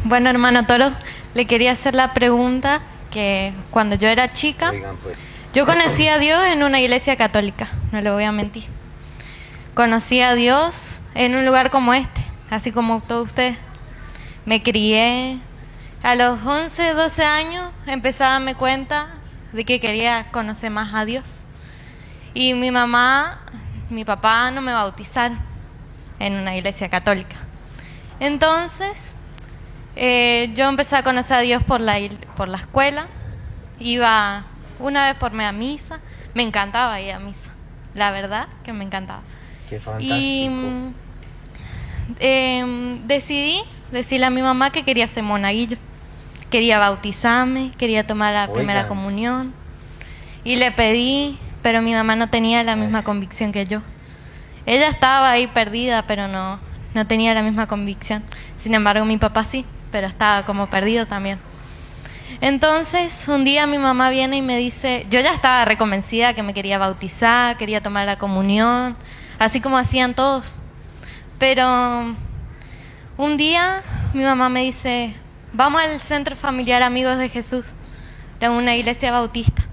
Bueno, hermano Toro, le quería hacer la pregunta que cuando yo era chica, Oigan, pues. yo conocí a Dios en una iglesia católica, no le voy a mentir. Conocí a Dios en un lugar como este, así como todos ustedes. Me crié. A los 11, 12 años empecé a darme cuenta de que quería conocer más a Dios. Y mi mamá, mi papá no me bautizaron en una iglesia católica. Entonces, yo empecé a conocer a Dios por la escuela. Iba una vez por mes a misa. Me encantaba ir a misa. La verdad que me encantaba. Qué fantástico. Y decidí decirle a mi mamá que quería ser monaguillo. Quería bautizarme, quería tomar la primera comunión. Y le pedí, pero mi mamá no tenía la misma convicción que yo. Ella estaba ahí perdida, pero no tenía la misma convicción. Sin embargo, mi papá sí, pero estaba como perdido también. Entonces, un día mi mamá viene y me dice, yo ya estaba reconvencida que me quería bautizar, quería tomar la comunión, así como hacían todos. Pero un día mi mamá me dice, vamos al Centro Familiar Amigos de Jesús, de una iglesia bautista.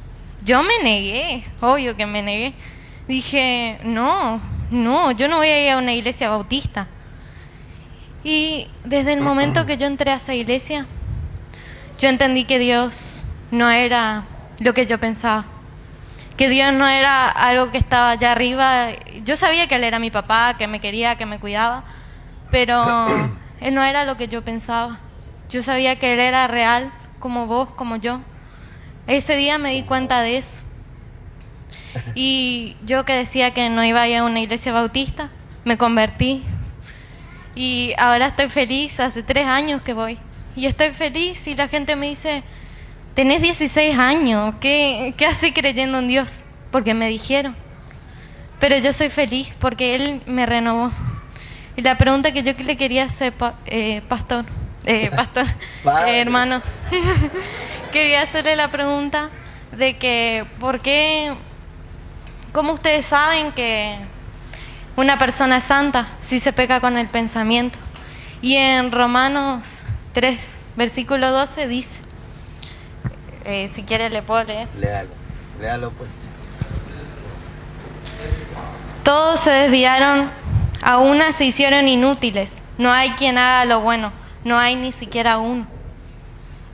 Yo me negué, obvio que me negué. Dije, no, yo no voy a ir a una iglesia bautista. Y desde el momento que yo entré a esa iglesia, yo entendí que Dios no era lo que yo pensaba. Que Dios no era algo que estaba allá arriba. Yo sabía que Él era mi papá, que me quería, que me cuidaba, pero Él no era lo que yo pensaba. Yo sabía que Él era real, como vos, como yo. Ese día me di cuenta de eso. Y yo que decía que no iba a ir a una iglesia bautista, me convertí. Y ahora estoy feliz, hace 3 años que voy. Y estoy feliz y la gente me dice, tenés 16 años, ¿qué haces creyendo en Dios? Porque me dijeron. Pero yo soy feliz porque Él me renovó. Y la pregunta que yo le quería hacer, hermano, quería hacerle la pregunta de que, ¿por qué, cómo ustedes saben que una persona es santa si se peca con el pensamiento? Y en Romanos 3, versículo 12 dice, si quiere le puedo leer. Léalo pues. Todos se desviaron, a una se hicieron inútiles. No hay quien haga lo bueno, no hay ni siquiera uno.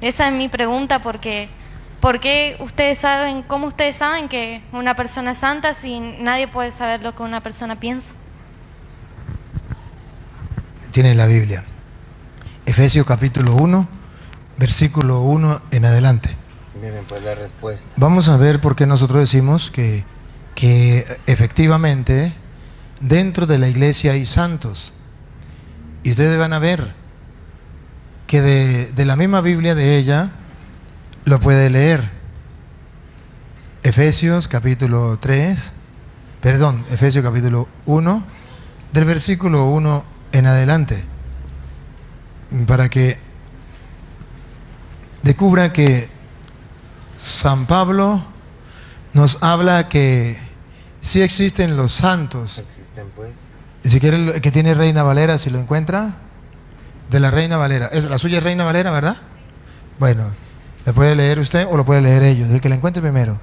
Esa es mi pregunta, porque ¿por qué cómo ustedes saben que una persona es santa si nadie puede saber lo que una persona piensa? Tiene la Biblia. Efesios capítulo 1, versículo 1 en adelante. Miren pues la respuesta. Vamos a ver por qué nosotros decimos que efectivamente dentro de la iglesia hay santos. Y ustedes van a ver que de la misma Biblia de ella lo puede leer. Efesios capítulo 1, del versículo 1 en adelante, para que descubra que San Pablo nos habla que sí existen los santos. Existen pues. Si quiere, el que tiene Reina Valera, si lo encuentra, de la Reina Valera. La suya es Reina Valera, ¿verdad? Bueno, ¿le puede leer usted o lo puede leer ellos? El que la encuentre primero.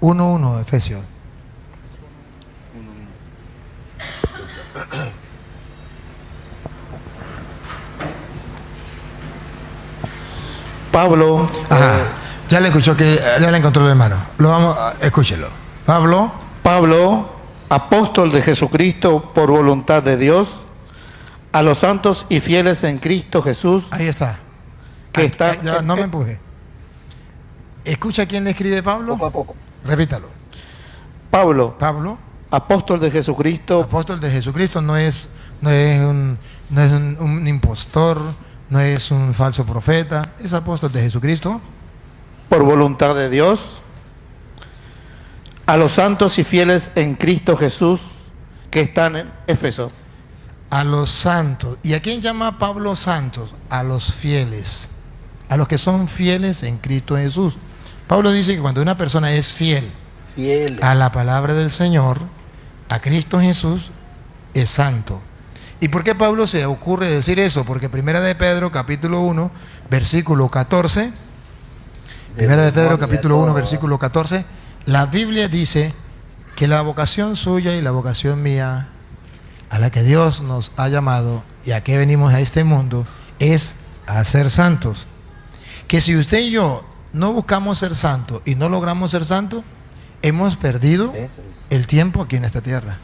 1:1, Efesios. Pablo. Ajá. Ya le escuchó, que ya le encontró el hermano. Escúchelo. Pablo, apóstol de Jesucristo por voluntad de Dios, a los santos y fieles en Cristo Jesús. Ahí está. No me empuje. ¿Escucha quién le escribe Pablo? Poco a poco. Repítalo. Pablo, apóstol de Jesucristo. Apóstol de Jesucristo no es un impostor, no es un falso profeta, es apóstol de Jesucristo. Por voluntad de Dios, a los santos y fieles en Cristo Jesús que están en Éfeso. A los santos. ¿Y a quién llama Pablo santos? A los fieles, a los que son fieles en Cristo Jesús. Pablo dice que cuando una persona es fiel a la palabra del Señor, a Cristo Jesús, es santo. ¿Y por qué Pablo se ocurre decir eso? Porque Primera de Pedro, capítulo 1, versículo 14, Primera de Pedro, capítulo 1, versículo 14, la Biblia dice que la vocación suya y la vocación mía, a la que Dios nos ha llamado y a que venimos a este mundo, es a ser santos. Que si usted y yo no buscamos ser santos y no logramos ser santos, hemos perdido Eso es. el tiempo aquí en esta tierra.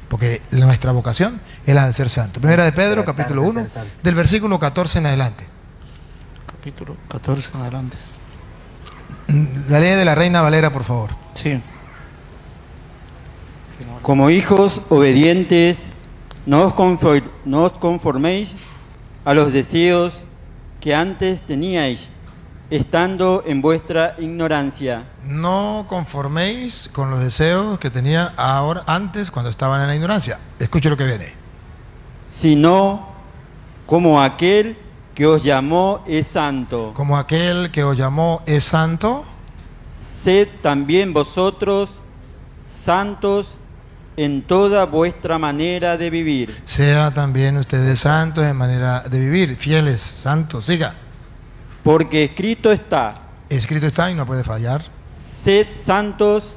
Porque nuestra vocación es la de ser santo. Primera de Pedro, Tratar capítulo de 1, ser santo. del versículo 14 en adelante. Capítulo 14 en adelante. La ley de la Reina Valera, por favor. Sí. Como hijos obedientes, no os conforméis a los deseos que antes teníais, estando en vuestra ignorancia, No conforméis con los deseos que tenía ahora, antes, cuando estaban en la ignorancia. Escuche lo que viene. sino como aquel que os llamó es santo. Como aquel que os llamó es santo, Sed también vosotros santos en toda vuestra manera de vivir, sea también ustedes santos en manera de vivir, fieles, santos. Siga. porque escrito está, Escrito está y no puede fallar. sed santos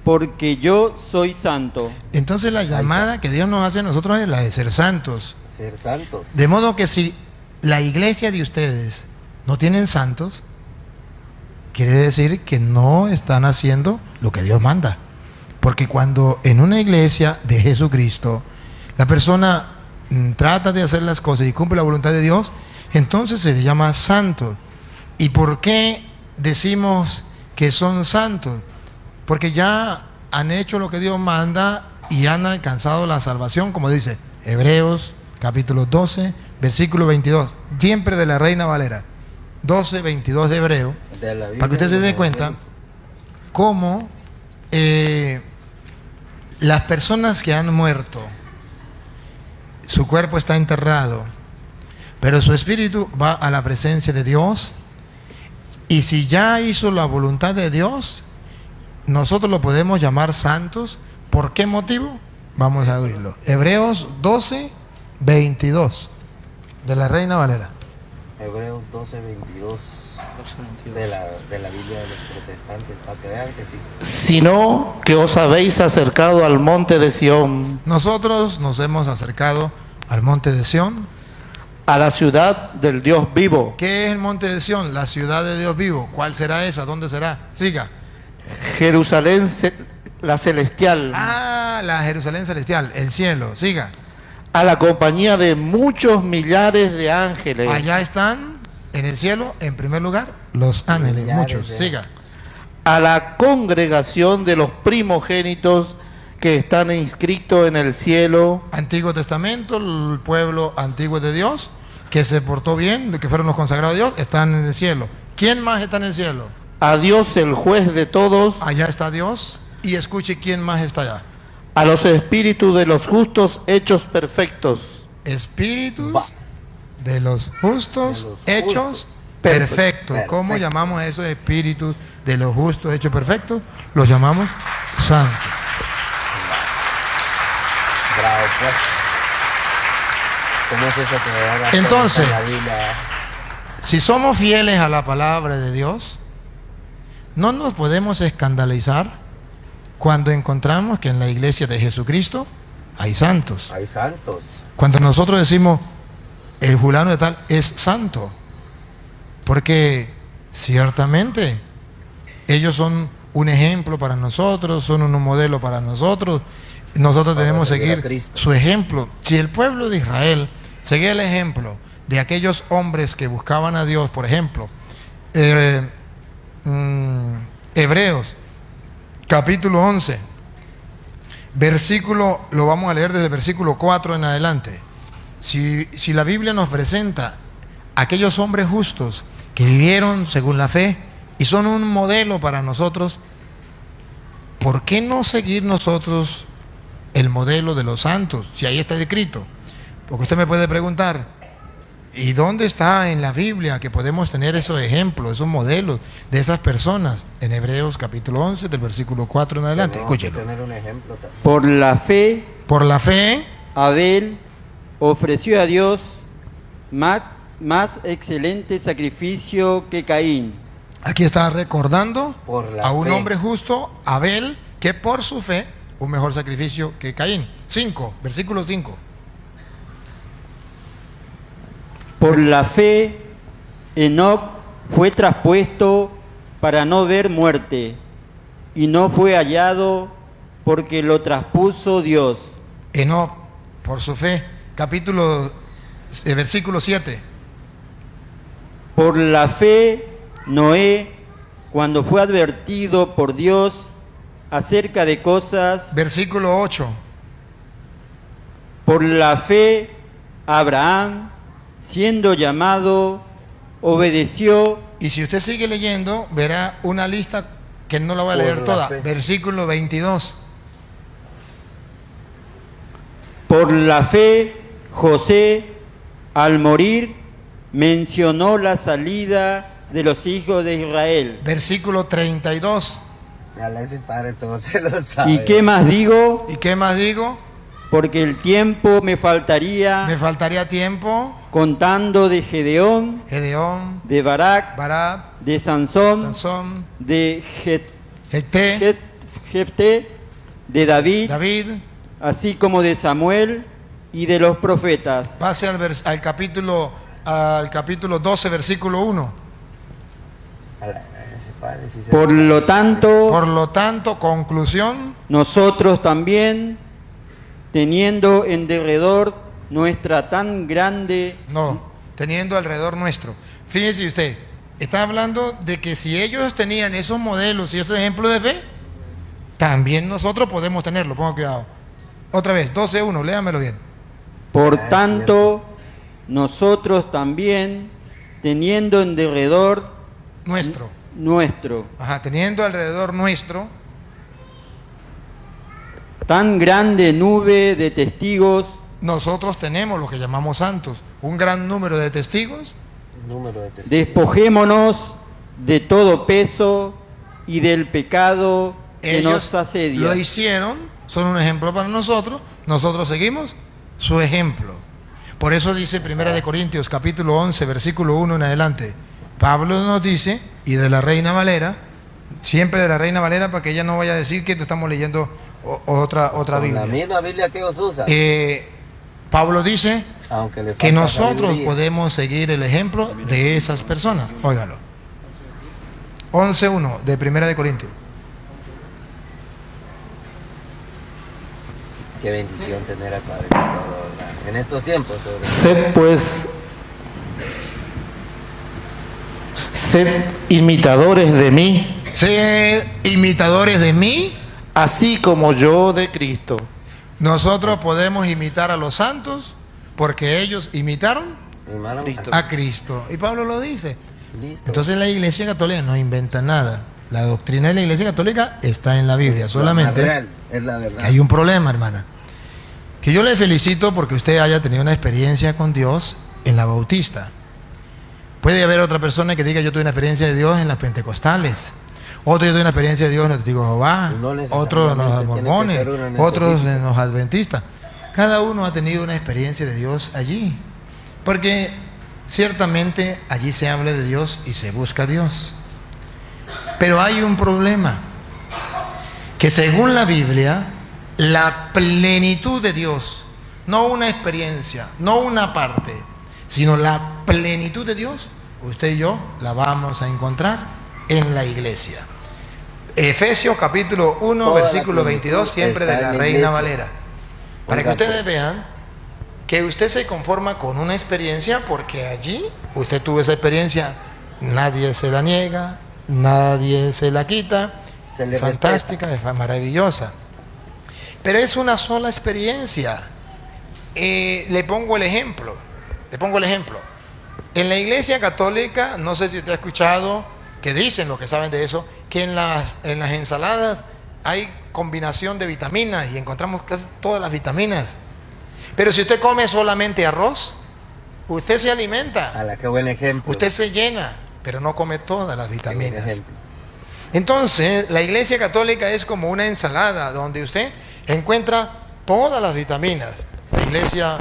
porque yo soy santo. Entonces la llamada que Dios nos hace a nosotros es la de ser santos. Ser santos. De modo que si la iglesia de ustedes no tienen santos, quiere decir que no están haciendo lo que Dios manda. Porque cuando en una iglesia de Jesucristo la persona trata de hacer las cosas y cumple la voluntad de Dios, entonces se le llama santo. ¿Y por qué decimos que son santos? Porque ya han hecho lo que Dios manda y han alcanzado la salvación, como dice Hebreos capítulo 12, versículo 22, siempre de la Reina Valera, 12, 22 de Hebreo, De la Biblia para que usted se y dé del cuenta Evangelio. cómo las personas que han muerto, su cuerpo está enterrado, pero su espíritu va a la presencia de Dios, y si ya hizo la voluntad de Dios, nosotros lo podemos llamar santos. ¿Por qué motivo? Vamos a oírlo. Hebreos 12, 22 de la Reina Valera. Hebreos 12, 22 de la Biblia de los protestantes, para que vean que sí. Sino que os habéis acercado al monte de Sión, Nosotros nos hemos acercado al monte de Sión. a la ciudad del Dios vivo, ¿Qué es el monte de Sión? La ciudad de Dios vivo. ¿Cuál será esa? ¿Dónde será? Siga. Jerusalén la celestial, La Jerusalén celestial, el cielo. Siga. a la compañía de muchos millares de ángeles, Allá están en el cielo, en primer lugar, los ángeles, Millares muchos. de- Siga. a la congregación de los primogénitos que están inscritos en el cielo, Antiguo Testamento, el pueblo antiguo de Dios, que se portó bien, que fueron los consagrados de Dios, están en el cielo. ¿Quién más está en el cielo? a Dios el juez de todos, Allá está Dios. Y escuche quién más está allá. a los espíritus de los justos hechos perfectos, Espíritus Va. de los justos De los hechos justos. perfectos. ¿Cómo Perfecto. llamamos a esos espíritus de los justos hechos perfectos? Los llamamos santos. Bravo, pues. ¿Cómo es eso que me van a hacer Entonces, en la Biblia? Si somos fieles a la palabra de Dios, no nos podemos escandalizar cuando encontramos que en la iglesia de Jesucristo hay santos. Hay santos. Cuando nosotros decimos, el fulano de tal es santo, porque ciertamente ellos son un ejemplo para nosotros, son un modelo para nosotros. Nosotros Para debemos seguir a seguir Cristo. su ejemplo. Si el pueblo de Israel seguía el ejemplo de aquellos hombres que buscaban a Dios, por ejemplo, Hebreos capítulo 11, versículo, lo vamos a leer desde el versículo 4 en adelante. Si la Biblia nos presenta aquellos hombres justos que vivieron según la fe y son un modelo para nosotros, ¿por qué no seguir nosotros el modelo de los santos? Si ahí está escrito. Porque usted me puede preguntar, ¿y dónde está en la Biblia que podemos tener esos ejemplos, esos modelos de esas personas? En Hebreos capítulo 11, del versículo 4 en adelante. Tenemos que Escúchelo. tener un ejemplo también. Por la fe, Por la fe, Abel ofreció a Dios más excelente sacrificio que Caín. Aquí está recordando Por la a un fe. hombre justo, Abel, que por su fe, un mejor sacrificio que Caín. 5, versículo 5. Por la fe, Enoc fue traspuesto para no ver muerte, y no fue hallado porque lo traspuso Dios. Enoc, por su fe, versículo 7. Por la fe, Noé, cuando fue advertido por Dios acerca de cosas, Versículo 8. por la fe, Abraham, siendo llamado, obedeció. Y si usted sigue leyendo, verá una lista que no la voy a Por leer la toda. fe. Versículo 22. Por la fe, José, al morir, mencionó la salida de los hijos de Israel. Versículo 32. Ya ese padre todo se lo sabe. ¿Y qué más digo? ¿Y qué más digo? Porque el tiempo me Me faltaría faltaría tiempo. contando de Gedeón, Gedeón, de Barak, Barab, de Sansón, Sansón, de Jefté, Jefté, de David, David. así como de Samuel y de los profetas. Pase al capítulo 12, versículo 1. Ese padre sí se Por lo tanto, Por lo tanto, conclusión, nosotros también, teniendo en derredor nuestra tan grande, no, teniendo alrededor nuestro. Fíjese usted, está hablando de que si ellos tenían esos modelos y esos ejemplos de fe, también nosotros podemos tenerlo. Ponga cuidado. Otra vez, 12:1, léamelo bien. por tanto, nosotros también, teniendo en derredor Nuestro. nuestro Ajá, teniendo alrededor nuestro, tan grande nube de testigos, nosotros tenemos lo que llamamos santos, un gran número de testigos. número de testigos. despojémonos de todo peso y del pecado que Ellos nos asedia. lo hicieron, son un ejemplo para nosotros, nosotros seguimos su ejemplo. Por eso dice 1 de Corintios capítulo 11, versículo 1 en adelante. Pablo nos dice, y de la Reina Valera, siempre de la Reina Valera para que ella no vaya a decir que te estamos leyendo otra Con Biblia. la misma Biblia que ellos usan. Pablo dice Aunque le que falta nosotros sabiduría. podemos seguir el ejemplo de esas personas. Óigalo. 11:1 de 1 de Corintios. Qué bendición tener al Padre Cristo, ¿verdad? En estos tiempos, sobre todo. Sed imitadores de mí, Sed imitadores de mí. así como yo de Cristo. Nosotros podemos imitar a los santos porque ellos imitaron Hermano, Cristo. a Cristo. Y Pablo lo dice. listo. Entonces la Iglesia Católica no inventa nada. La doctrina de la Iglesia Católica está en la Biblia. Es Solamente real, es la verdad. hay un problema, hermana. Que yo le felicito porque usted haya tenido una experiencia con Dios en la Bautista. Puede haber otra persona que diga yo tuve una experiencia de Dios en las pentecostales. Otro yo tuve una experiencia de Dios en los testigos de Jehová. No Otros en los necesariamente tiene que mormones. ser uno en Otros específico. en los adventistas. Cada uno ha tenido una experiencia de Dios allí. Porque ciertamente allí se habla de Dios y se busca a Dios. Pero hay un problema. Que según la Biblia, la plenitud de Dios, no una experiencia, no una parte, sino la plenitud de Dios, usted y yo la vamos a encontrar en la iglesia. Efesios capítulo 1, Toda la versículo plenitud 22, siempre de está la en la Reina iglesia. Valera. Para que Oiga, ustedes pues. vean que usted se conforma con una experiencia porque allí usted tuvo esa experiencia, nadie se la niega, nadie se la quita, Se le es fantástica, es maravillosa. Pero es una sola experiencia. Le pongo el ejemplo. En la Iglesia Católica, no sé si usted ha escuchado, que dicen los que saben de eso, que en las ensaladas hay combinación de vitaminas y encontramos casi todas las vitaminas. Pero si usted come solamente arroz, usted se alimenta, A la que buen ejemplo. usted se llena, pero no come todas las Qué buen vitaminas. ejemplo. Entonces, la Iglesia Católica es como una ensalada donde usted encuentra todas las vitaminas. La Iglesia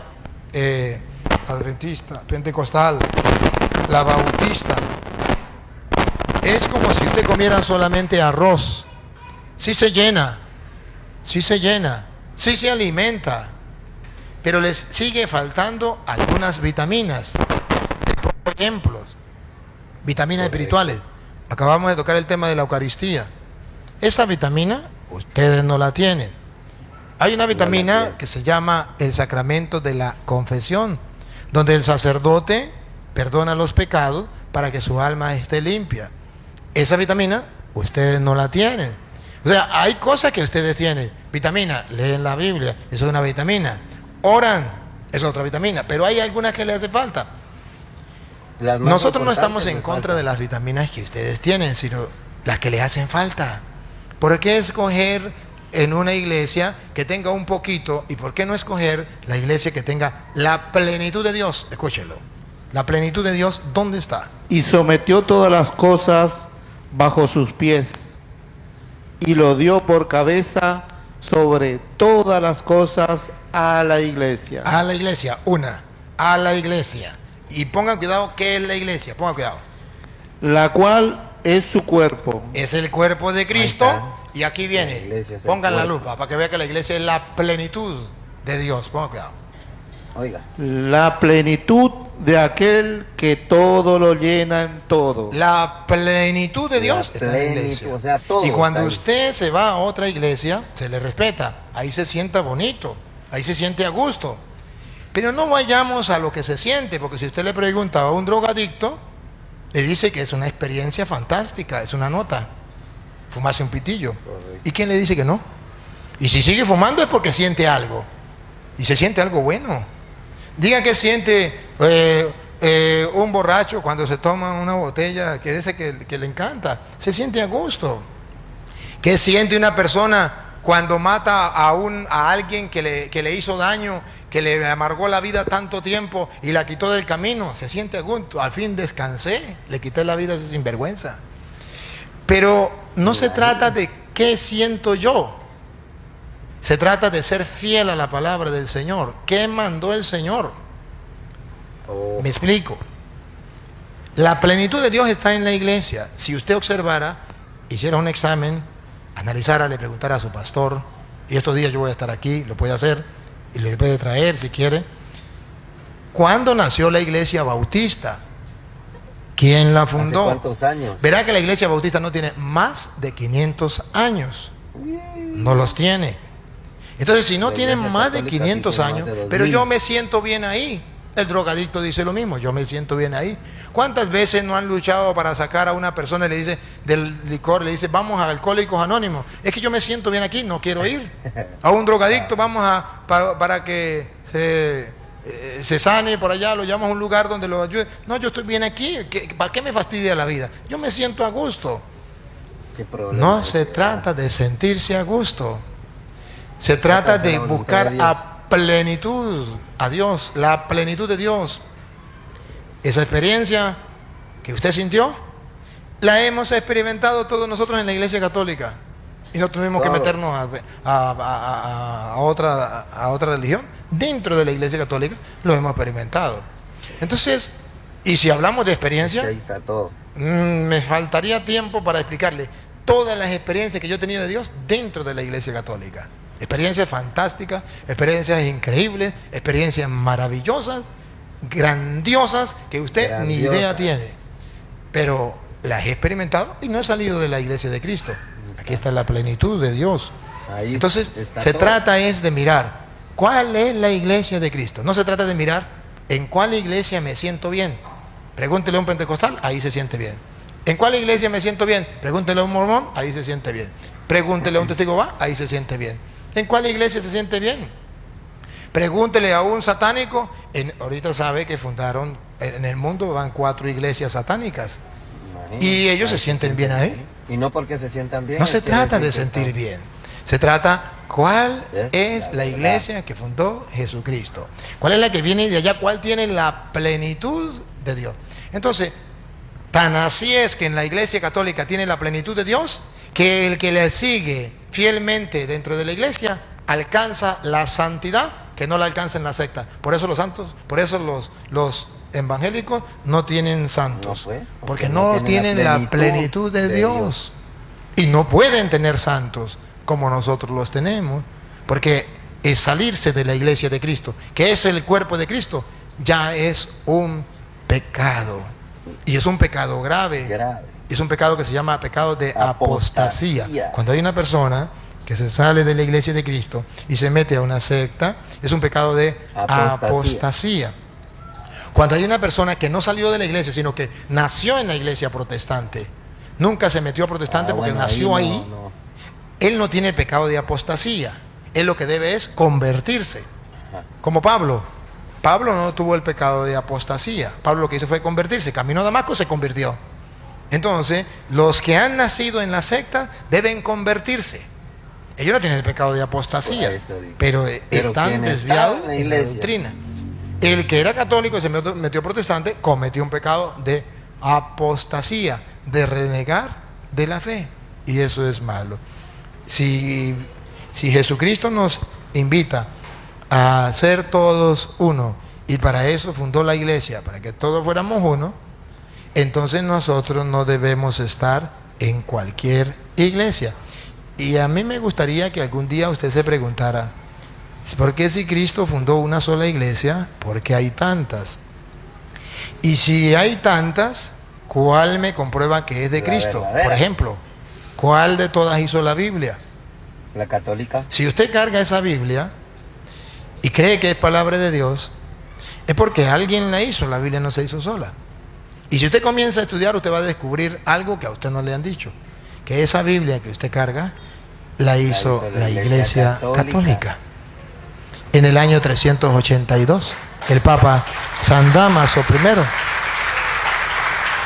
adventista, pentecostal, la bautista, es como si usted comiera solamente arroz. Sí se llena, sí se llena, sí se alimenta, pero les sigue faltando algunas vitaminas. Les pongo ejemplos, vitaminas espirituales. Acabamos de tocar el tema de la Eucaristía. Esa vitamina ustedes no la tienen. Hay una vitamina que se llama el sacramento de la confesión, donde el sacerdote perdona los pecados para que su alma esté limpia. Esa vitamina ustedes no la tienen. O sea, hay cosas que ustedes tienen. Vitamina, leen la Biblia, eso es una vitamina. Oran, es otra vitamina, pero hay algunas que les hace falta. Nosotros no estamos en contra de las vitaminas que ustedes tienen, sino las que les hacen falta. ¿Por qué escoger en una iglesia que tenga un poquito, y por qué no escoger la iglesia que tenga la plenitud de Dios? Escúchelo. La plenitud de Dios, ¿dónde está? Y sometió todas las cosas bajo sus pies, y lo dio por cabeza sobre todas las cosas a la iglesia. A la iglesia, a la iglesia. Y pongan cuidado, ¿qué es la iglesia? Pongan cuidado. La cual es su cuerpo. Es el cuerpo de Cristo. Y aquí La viene, iglesia es el pongan la cuerpo. lupa para que vean que la iglesia es la plenitud de Dios. Pongan cuidado. Oiga, La plenitud de aquel que todo lo llena en todo. La plenitud de Dios está en la plenitud, iglesia. o sea, todo Y cuando está ahí. usted se va a otra iglesia, se le respeta. Ahí se sienta bonito, ahí se siente a gusto. Pero no vayamos a lo que se siente, porque si usted le pregunta a un drogadicto, le dice que es una experiencia fantástica, es una nota. Fumarse un pitillo. Correcto. ¿Y quién le dice que no? Y si sigue fumando es porque siente algo. Y se siente algo bueno. Diga que siente un borracho cuando se toma una botella que dice que le encanta. Se siente a gusto. ¿Qué siente una persona cuando mata a alguien que le hizo daño, que le amargó la vida tanto tiempo y la quitó del camino? Se siente a gusto. Al fin descansé, le quité la vida a ese sinvergüenza. Pero no se trata de qué siento yo. Se trata de ser fiel a la palabra del Señor. ¿Qué mandó el Señor? oh, Me explico. La plenitud de Dios está en la iglesia. Si usted observara, hiciera un examen, analizara, le preguntara a su pastor, y estos días yo voy a estar aquí, lo puede hacer, y le puede traer si quiere. ¿Cuándo nació la iglesia bautista? ¿Quién la fundó? ¿hace cuántos años? Verá que la iglesia bautista no tiene más de 500 años. No los tiene. Entonces, si no La tienen Iglesia más de Católica 500 tiene más años, de 2000. pero yo me siento bien ahí. El drogadicto dice lo mismo, yo me siento bien ahí. ¿Cuántas veces no han luchado para sacar a una persona y le dice del licor, le dice, vamos a Alcohólicos Anónimos? Es que yo me siento bien aquí, no quiero ir. A un drogadicto vamos para que se sane por allá, lo llevamos a un lugar donde lo ayude. No, yo estoy bien aquí, ¿para qué me fastidia la vida? Yo me siento a gusto. ¿Qué problema No es? se trata de sentirse a gusto. Se trata de buscar a plenitud a Dios, la plenitud de Dios. Esa experiencia que usted sintió, la hemos experimentado todos nosotros en la Iglesia Católica. Y no tuvimos que Claro. meternos a otra religión. Dentro de la Iglesia Católica lo hemos experimentado. Entonces, y si hablamos de experiencia, Ahí está todo. me faltaría tiempo para explicarle todas las experiencias que yo he tenido de Dios dentro de la Iglesia Católica. Experiencias fantásticas, experiencias increíbles, experiencias maravillosas, grandiosas, que usted ni Grandiosas. idea tiene. Pero las he experimentado y no he salido de la Iglesia de Cristo. Aquí está la plenitud de Dios. Ahí Entonces, está se todo. trata es de mirar cuál es la Iglesia de Cristo. No se trata de mirar en cuál iglesia me siento bien. Pregúntele a un pentecostal, ahí se siente bien. ¿En cuál iglesia me siento bien? Pregúntele a un mormón, ahí se siente bien. Pregúntele a un testigo de Jehová, ahí se siente bien. ¿En cuál iglesia se siente bien? Pregúntele a un satánico. Ahorita sabe que fundaron, en el mundo van 4 iglesias satánicas. Imagínate. Y ellos se sienten bien ahí. Y no porque se sientan bien. No se quiere trata de decir que sentir están- bien. Se trata cuál Es es la la iglesia que fundó Jesucristo. ¿Cuál es la que viene de allá? ¿Cuál tiene la plenitud de Dios? Entonces, tan así es que en la Iglesia Católica tiene la plenitud de Dios, que el que le sigue fielmente dentro de la iglesia alcanza la santidad que no la alcanza en la secta. Por eso los santos, por eso los evangélicos no tienen santos. No, pues, porque no tienen la plenitud de Dios. Y no pueden tener santos como nosotros los tenemos. Porque es salirse de la iglesia de Cristo, que es el cuerpo de Cristo, ya es un pecado. Y es un pecado grave. Es un pecado que se llama pecado de apostasía. Cuando hay una persona que se sale de la iglesia de Cristo y se mete a una secta, es un pecado de apostasía. Cuando hay una persona que no salió de la iglesia, sino que nació en la iglesia protestante, nunca se metió a protestante porque nació ahí, él no tiene el pecado de apostasía. Él lo que debe es convertirse. Como Pablo. Pablo no tuvo el pecado de apostasía. Pablo lo que hizo fue convertirse. Caminó a Damasco, se convirtió. Entonces, los que han nacido en la secta deben convertirse. Ellos no tienen el pecado de apostasía, pero están desviados en la doctrina. El que era católico y se metió protestante cometió un pecado de apostasía, de renegar de la fe. Y eso es malo. Si Jesucristo nos invita a ser todos uno, y para eso fundó la iglesia, para que todos fuéramos uno, entonces nosotros no debemos estar en cualquier iglesia. Y a mí me gustaría que algún día usted se preguntara, ¿por qué si Cristo fundó una sola iglesia? ¿Por qué hay tantas? Y si hay tantas, ¿cuál me comprueba que es de Cristo? Por ejemplo, ¿cuál de todas hizo la Biblia? La católica. Si usted carga esa Biblia y cree que es palabra de Dios, es porque alguien la hizo. La Biblia no se hizo sola. Y si usted comienza a estudiar, usted va a descubrir algo que a usted no le han dicho, que esa Biblia que usted carga la hizo la Iglesia Católica. En el año 382, el Papa San Dámaso I